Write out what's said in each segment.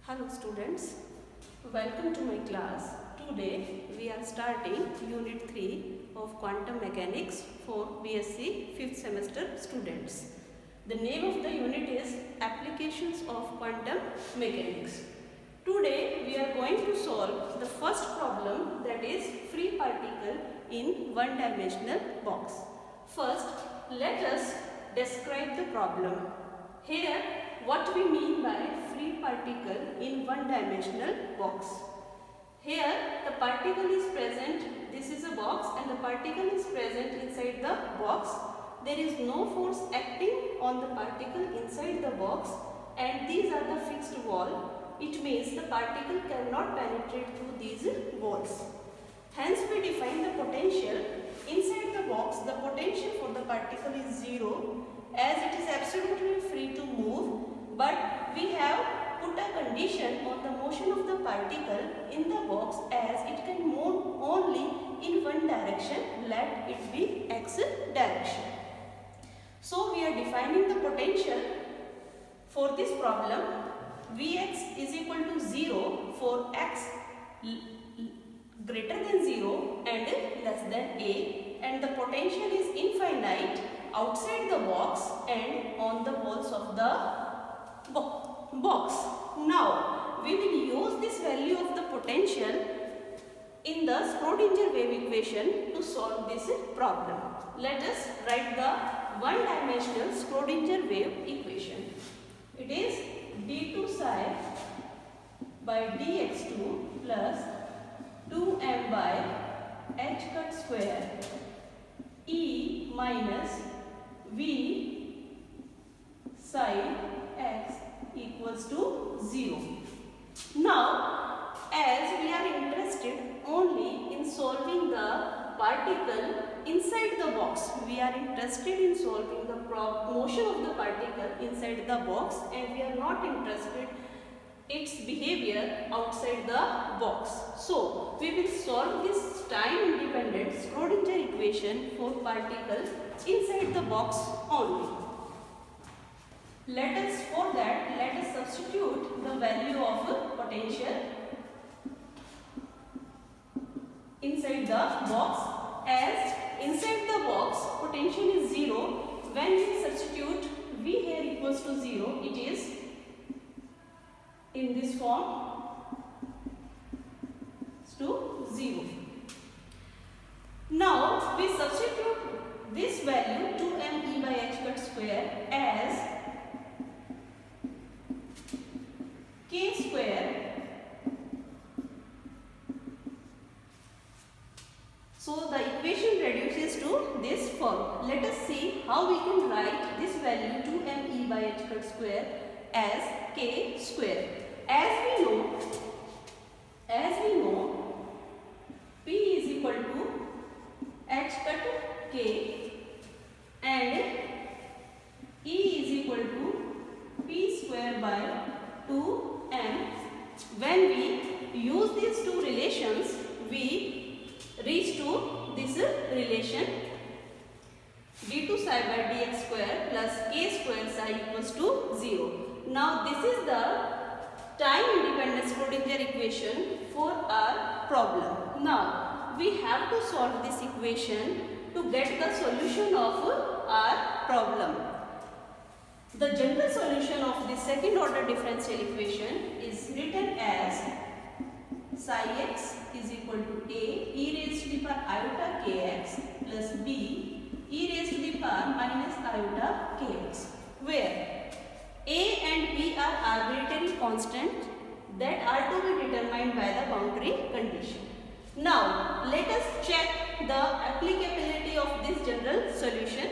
Hello students, welcome to my class. Today we are starting Unit 3 of Quantum Mechanics for BSc 5th semester students. The name of the unit is Applications of Quantum Mechanics. Today we are going to solve the first problem, that is free particle in one-dimensional box. First, let us describe the problem. Here, what we mean by free particle in one-dimensional box. Here, the particle is present, this is a box and the particle is present inside the box. There is no force acting on the particle inside the box and these are the fixed wall. It means the particle cannot penetrate through these walls. Hence, we define the potential. Inside the box, the potential for the particle is 0 as it is absolutely free to move, but we have put a condition on the motion of the particle in the box as it can move only in one direction, let it be x direction. So, we are defining the potential for this problem. Vx is equal to 0 for x greater than 0 and less than a, and the potential is infinite outside the box and on the walls of the box. Now, we will use this value of the potential in the Schrodinger wave equation to solve this problem. Let us write the one-dimensional Schrodinger wave equation. It is d2 psi by dx2 plus 2m by h cut square e minus v psi x equals to 0. Now, as we are interested only in solving the particle inside the box, we are interested in solving the motion of the particle inside the box and we are not interested its behavior outside the box. So, we will solve this time independent Schrodinger equation for particle inside the box only. For that, let us substitute the value of potential inside the box, as inside the box potential is 0. When we substitute V here equals to 0, it is in this form to 0. Now, we substitute this value 2m e by h cut square as k square. So, the equation reduces to this form. Let us see how we can write this value 2m e by h cut square as k square. As we know, P is equal to h cut k and E is equal to P square by 2m. When we use these two relations, we reach to this relation d2 psi by dx square plus k square psi equals to 0. Now, this is the time independent Schrodinger equation for our problem. Now, we have to solve this equation to get the solution of our problem. The general solution of the second order differential equation is written as psi x is equal to a e raised to the power iota kx plus b e raised to the power minus iota kx, where a and b are arbitrary constants that are to be determined by the boundary condition. Now, let us check the applicability of this general solution.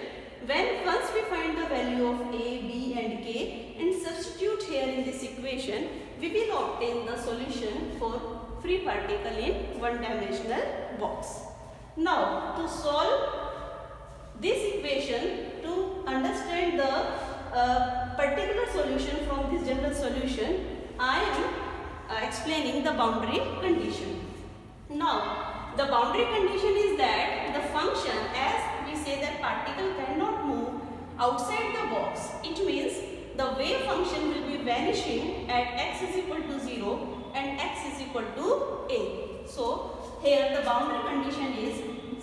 Once we find the value of a, b and k and substitute here in this equation, we will obtain the solution for free particle in one-dimensional box. Now, to solve this equation, to understand the particular solution from this general solution, I am explaining the boundary condition. Now, the boundary condition is that the function, as we say that particle cannot move outside the box, it means the wave function will be vanishing at x is equal to 0 and x is equal to a. So here the boundary condition is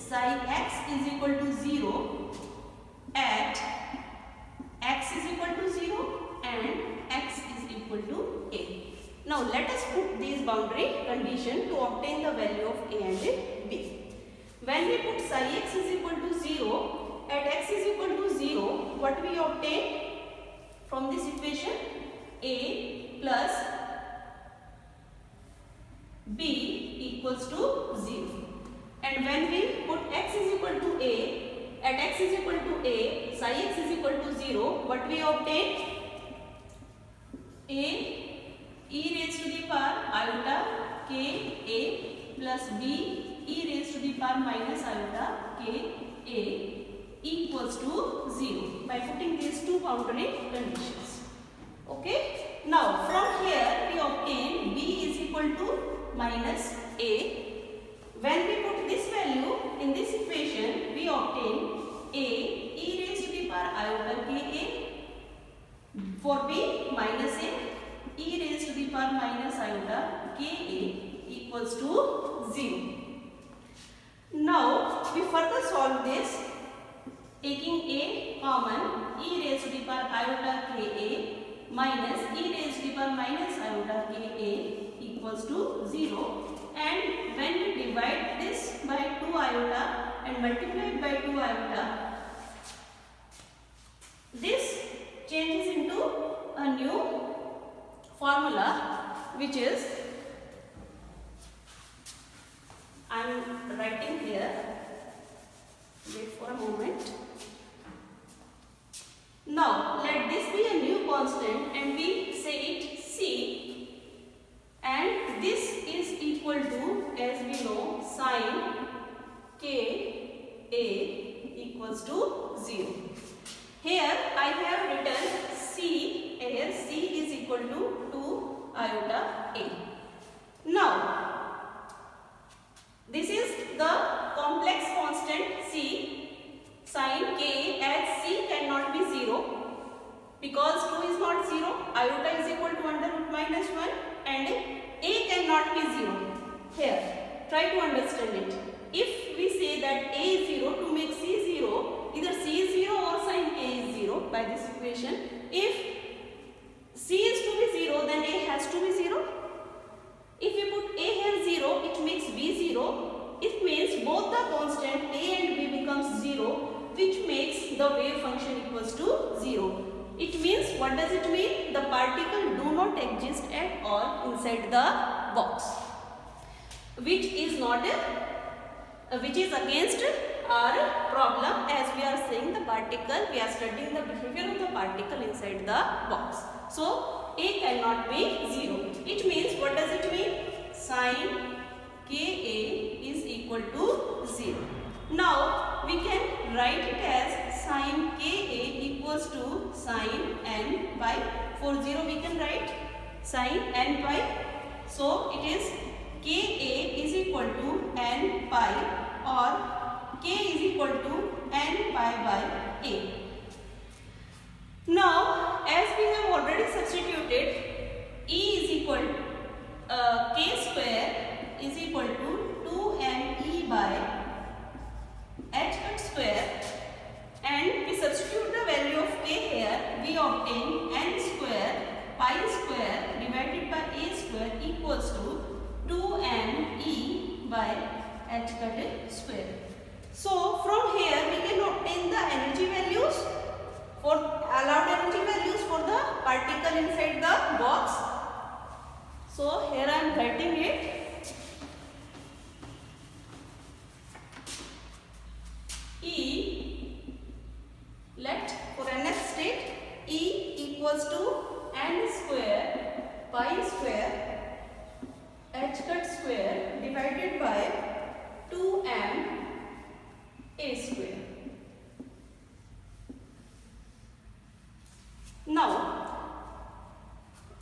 psi x is equal to 0 at x is equal to 0 and x is equal to a. Now let us put these boundary condition to obtain the value of a and b. When we put psi x is equal to 0 at x is equal to 0, what we obtain from this equation? A plus b equals to 0. And when we put x is equal to a, at x is equal to a, psi x is equal to 0, what we obtain? A e raised to the power iota k a plus b e raised to the power minus iota k a equals to 0 by putting these two boundary conditions. Okay. Now from here we obtain b is equal to minus a. When we put this value in this equation, we obtain a e raised to the power iota k a, for b minus a e raised to the power minus iota k a equals to 0. Now we further solve this, taking a common, e raised to the power iota k a minus e raised to the power minus iota k a equals to 0. And when we divide this by 2 iota and multiply it by 2 iota, this changes into a new formula, which is, I am writing here, wait for a moment. Now let this be a new constant and we say it c, and this is equal to, as we know, sine k a equals to 0. Here I have written c, here c is equal to 2 iota a. Now this is the complex constant c, sine k, as c cannot be 0 because 2 is not 0, iota is equal to under root minus 1 and a cannot be 0. Here, try to understand it. If we say that a is 0, to make c 0, either c is 0 or sine k is 0 by this equation. If c is to be 0, then a has to be 0. If we put a here 0, it makes b 0. It means both the constant a and b becomes 0, which makes the wave function equals to 0. It means, what does it mean? The particle do not exist at all inside the box, which is not which is against our problem, as we are saying the particle, we are studying the behavior of the particle inside the box. So a cannot be 0. It means, what does it mean? Sine ka is equal to 0. Now we can write it as sine ka equals to sine n pi. For 0 we can write sine n pi. So it is ka is equal to n pi, or k is equal to n pi by a. Now as we have already substituted, E is equal k square is equal to 2ne by h cut square, and we substitute the value of k here, we obtain n square pi square divided by a square equals to 2ne by h cut square. So from here we can obtain the energy values, for allowed energy values for the particle inside the box. So here I am writing it. E, let for nth state, E equals to n square pi square h cut square divided by 2m a square. Now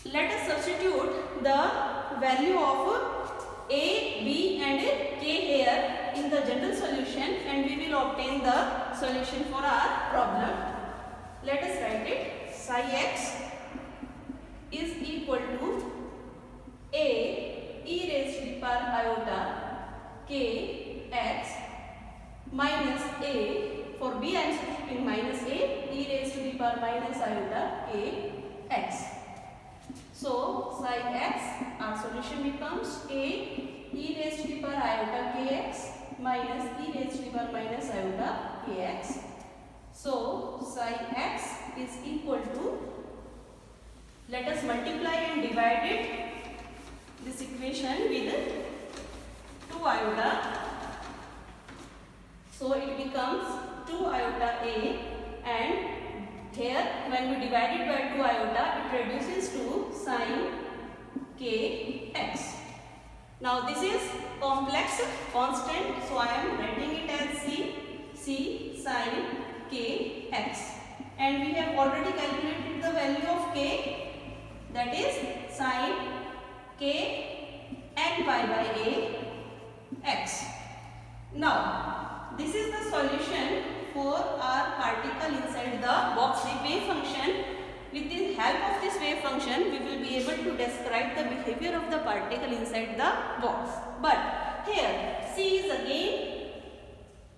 let us substitute the value of a, b and k here in the general solution, and we will obtain the solution for our problem. Let us write it. Psi x equal to a e raised to the power iota k x minus a, for b I am substituting minus a e raised to the power minus iota k x. So psi x, our solution becomes a e raised to the power iota kx minus e raised to the power minus iota kx. So psi x is equal to, let us multiply and divide it, this equation with 2 iota. So it becomes 2 iota a, and here when we divide it by 2 iota, it reduces to sin kx. Now this is complex constant, so I am writing it as c sin kx, and we have already calculated the value of k, that is sin k n pi by a x. Now this is the solution for our particle inside the box, the wave function. With the help of this wave function, we will be able to describe the behavior of the particle inside the box. But here c is again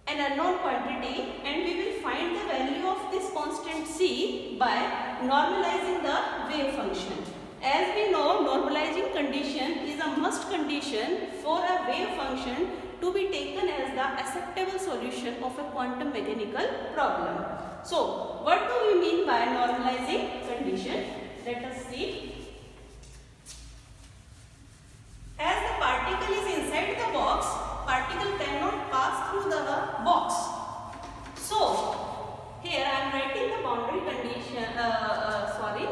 an unknown quantity, and we will find the value of this constant c by normalizing the wave function. As we know, normalizing condition is a must condition for a wave function to be taken as the acceptable solution of a quantum mechanical problem. So, what do we mean by normalizing condition? Let us see. As the particle is inside the box, particle cannot pass through the box. So, here I am writing the boundary condition,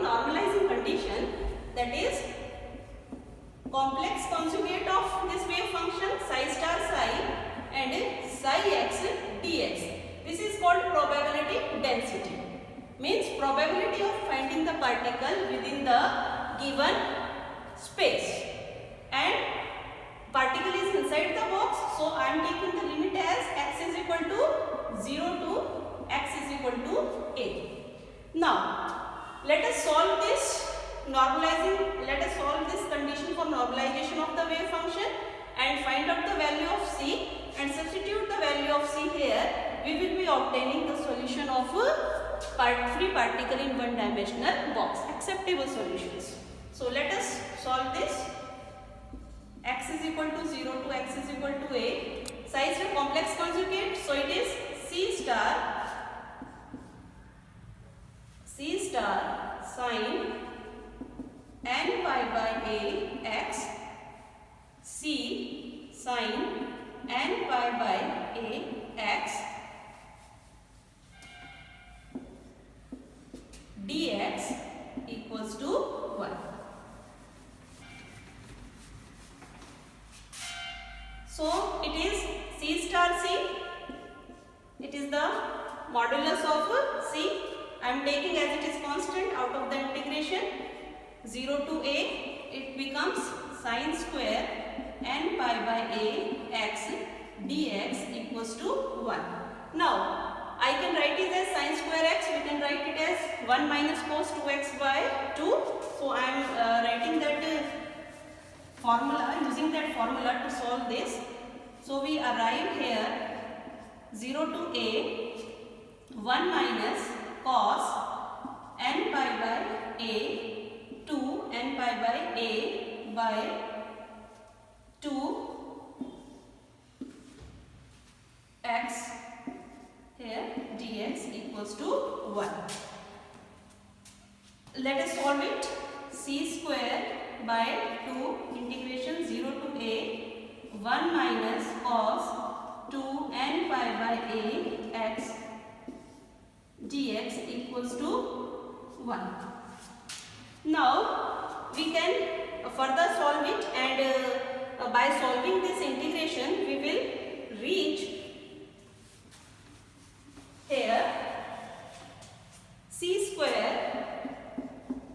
normalizing condition, that is complex conjugate of this wave function psi star psi and psi x dx. This is called probability density. Means probability of finding the particle within the given space. And particle is inside the box, so I am taking the limit as x is equal to 0 to x is equal to a. Now, let us solve this condition for normalization of the wave function and find out the value of c and substitute the value of c here. We will be obtaining the solution of free particle in one dimensional box, acceptable solutions. So let us solve this. X is equal to 0 to x is equal to a. Psi is a complex conjugate, so it is c star sin n pi by a x, c sin n pi by a x dx equals to 1. So it is c star c, it is the modulus of c. I am taking as it is constant out of the integration 0 to a, it becomes sin square n pi by a x dx equals to 1. Now I can write it as sin square x, we can write it as 1 minus cos 2x by 2. So I am writing that formula, using that formula to solve this. So we arrive here 0 to a 1 minus cos n pi by a 2 n pi by a by 2 x here dx equals to 1. Let us solve it. C square by 2 integration 0 to a 1 minus cos 2 n pi by a x dx equals to 1. Now we can further solve it, and by solving this integration we will reach here c square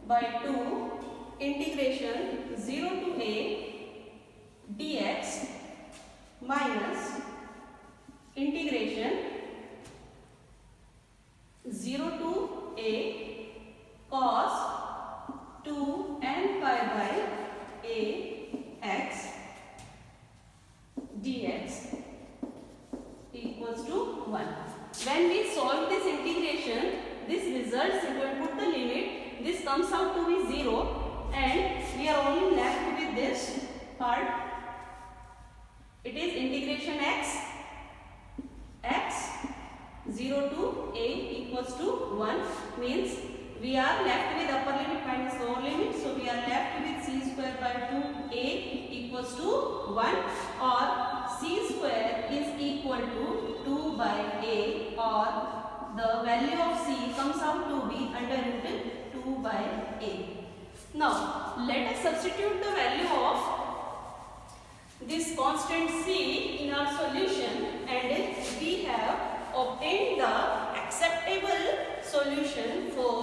by 2 integration 0 to a dx minus integration 0 to a cos 2 n pi with this part. It is integration x 0 to a equals to 1, means we are left with upper limit minus lower limit. So we are left with c square by 2a equals to 1, or c square is equal to 2 by a, or the value of c comes out to be under root 2 by a. Now let us substitute the value of this constant c in our solution, and we have obtained the acceptable solution for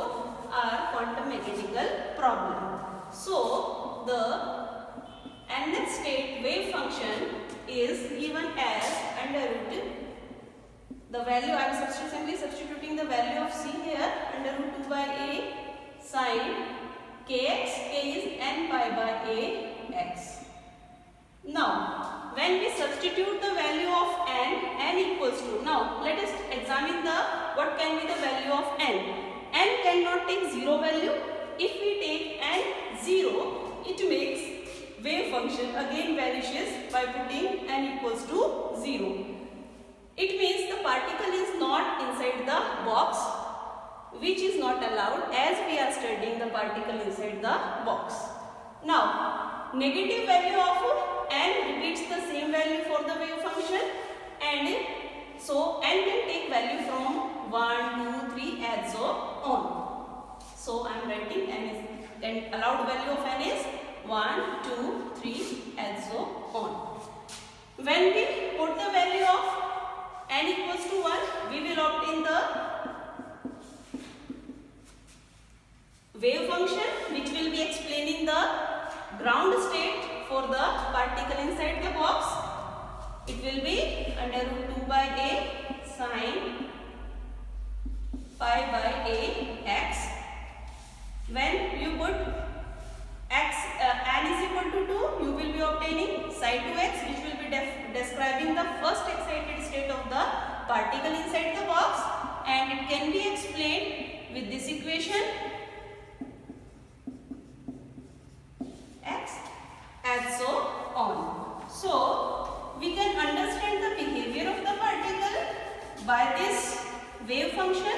our quantum mechanical problem. So the nth state wave function is given as under root, the value I am simply substituting the value of c here, under root 2 by a sine kx, k is n pi by a x. Now when we substitute the value of n equals to, now let us examine the what can be the value of n. N cannot take 0 value. If we take n 0, it makes wave function again vanishes by putting n equals to 0. It means the particle is not inside the box, which is not allowed as we are studying the particle inside the box. Now negative value of n repeats the same value for the wave function, and so n can take value from 1, 2, 3 and so on. So I am writing n is, and allowed value of n is 1, 2, 3 and so on. When we put the value of n equals to 1, we will obtain the wave function, which will be explaining the ground state for the particle inside the box. It will be under root 2 by a sine pi by a x. When you put x n is equal to 2, you will be obtaining psi 2x, which will be describing the first excited state of the particle inside the box, and it can be explained with this equation x and so on. So we can understand the behavior of the particle by this wave function.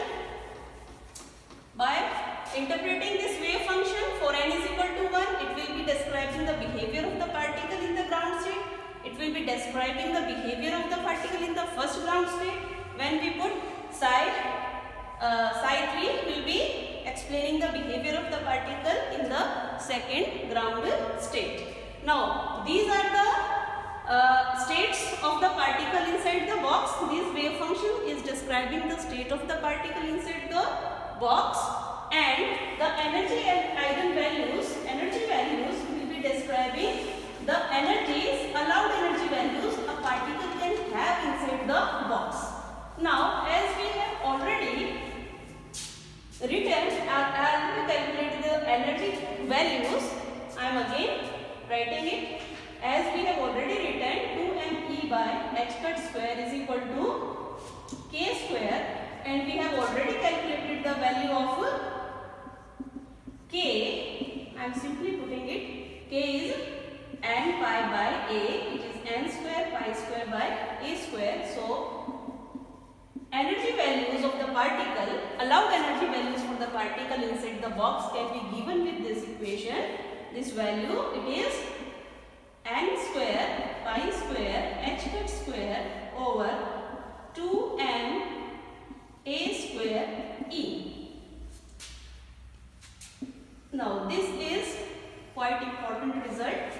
By interpreting this wave function for n is equal to 1, it will be describing the behavior of the particle in the ground state. It will be describing the behavior of the particle in the first ground state. When we put psi 3 will be explaining the behavior of the particle in the second ground state. Now these are the states of the particle inside the box. This wave function is describing the state of the particle inside the box, and the energy and eigenvalues, energy values will be describing the energies, allowed energy values a particle can have inside the box. Now as we have already written and calculated the energy values, I am again writing it as we have already written 2me by h cut square is equal to k square, and we have already calculated the value of k. I am simply putting it, k is n pi by a, which is n square pi square by a square. So energy values of the particle, allowed energy values for the particle inside the box can be given with this equation. This value, it is n square pi square h cut square over 2m a square e. Now this is quite important result.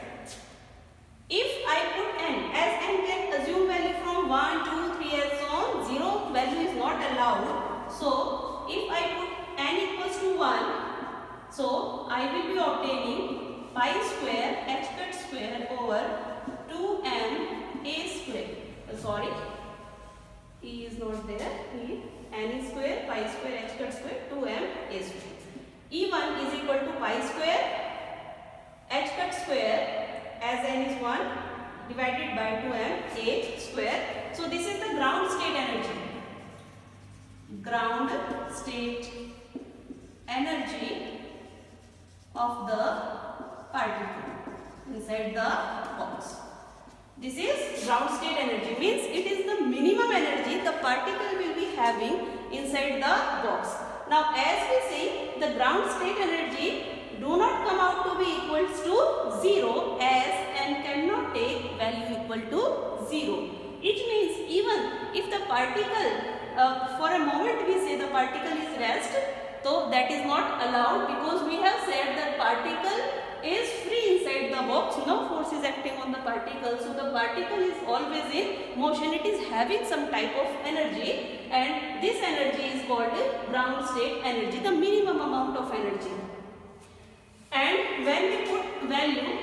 If I put n, as n can assume value from 1, 2, 3 and so on, 0 value is not allowed. So if I put n equals to 1, so I will be obtaining pi square h cut square over 2m a square. Sorry, e is not there. N square pi square h cut square 2m a square. E1 is equal to pi square h cut square, as n is 1, divided by 2m a square. So this is the ground state energy. Ground state energy of the particle. inside the box. This is ground state energy, means it is the minimum energy the particle will be having inside the box. Now as we see, the ground state energy do not come out to be equals to 0 as n cannot take value equal to 0. It means even if the particle, for a moment we say the particle is rest, so that is not allowed because we have said that particle is free inside the box, no force is acting on the particle. So the particle is always in motion, it is having some type of energy, and this energy is called ground state energy, the minimum amount of energy. And when we put value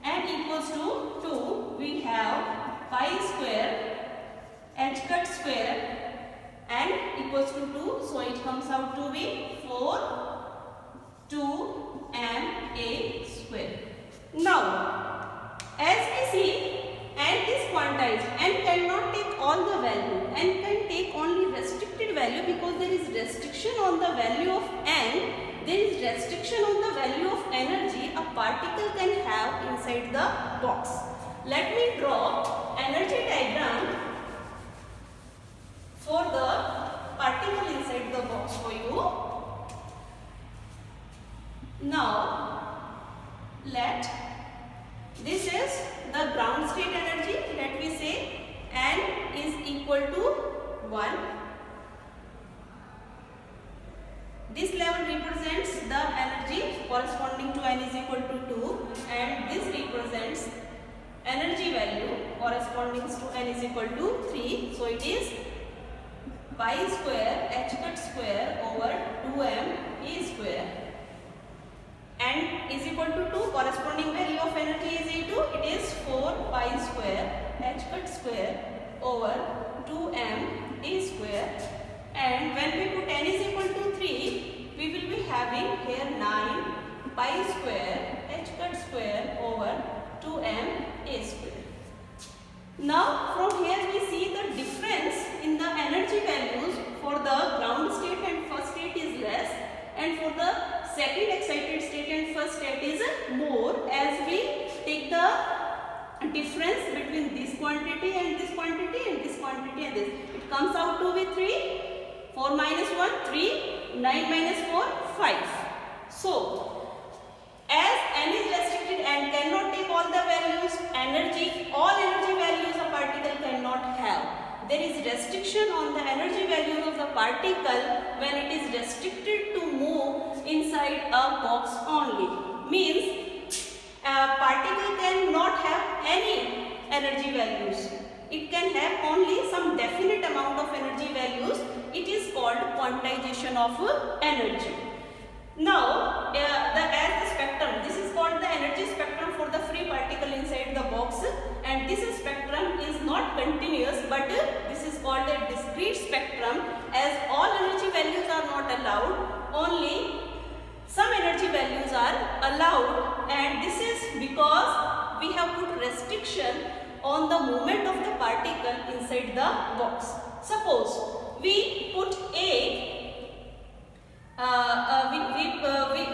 n equals to 2, we have pi square h cut square n equals to 2, so it comes out to be 2ma square. Now, as we see, n is quantized. N cannot take all the value. N can take only restricted value because there is restriction on the value of n. There is restriction on the value of energy a particle can have inside the box. Let me draw energy diagram for the particle inside the box for you. Now, this is the ground state energy. Let me say n is equal to 1. This level represents the energy corresponding to n is equal to 2, and this represents energy value corresponding to n is equal to 3. So it is pi square h cut square over 2m e square. N is equal to 2, corresponding value of energy is E2. It is 4 pi square h cut square over 2m e square. And when we put n is equal to 3, we will be having here 9 pi square h cut square over 2m a square. Now from here we see the difference in the energy values for the ground state and first state is less, and for the second excited state and first state is more, as we take the difference between this quantity and this quantity and this quantity and this. It comes out to be 3. 4 minus 1, 3, 9 minus 4, 5. So, as n is restricted and cannot take all the values, all energy values a particle cannot have. There is restriction on the energy values of the particle when it is restricted to move inside a box only. Means, a particle cannot have any energy values. It can have only some definite amount of energy values. It is called quantization of energy. Now, as the spectrum, this is called the energy spectrum for the free particle inside the box, and this spectrum is not continuous, but this is called a discrete spectrum, as all energy values are not allowed, only some energy values are allowed, and this is because we have put restriction on the movement of the particle inside the box. Suppose we put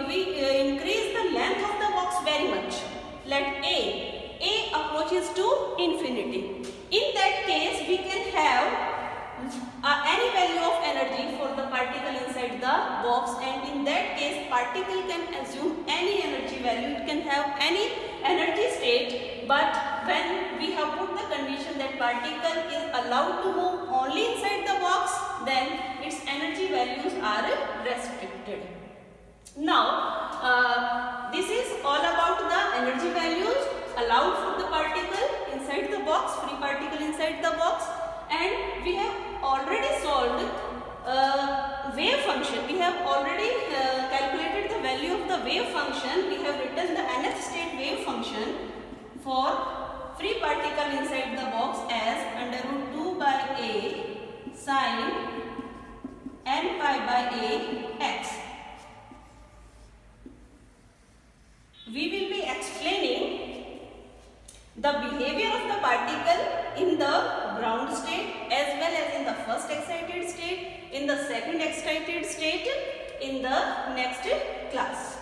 we increase the length of the box very much. Let A approaches to infinity. In that case, we can have any value of energy for the particle inside the box, and in that case, particle can assume any energy value. It can have any energy state, but when we have put the condition that particle is allowed to move only inside the box, then its energy values are restricted. Now, this is all about the energy values allowed for the particle inside the box, free particle inside the box, and we have already solved wave function. We have already calculated the value of the wave function. We have written the nth state wave function for free particle inside the box as under root 2 by a sine n pi by a x. We will be explaining the behavior of the particle in the ground state as well as in the first excited state, in the second excited state in the next class.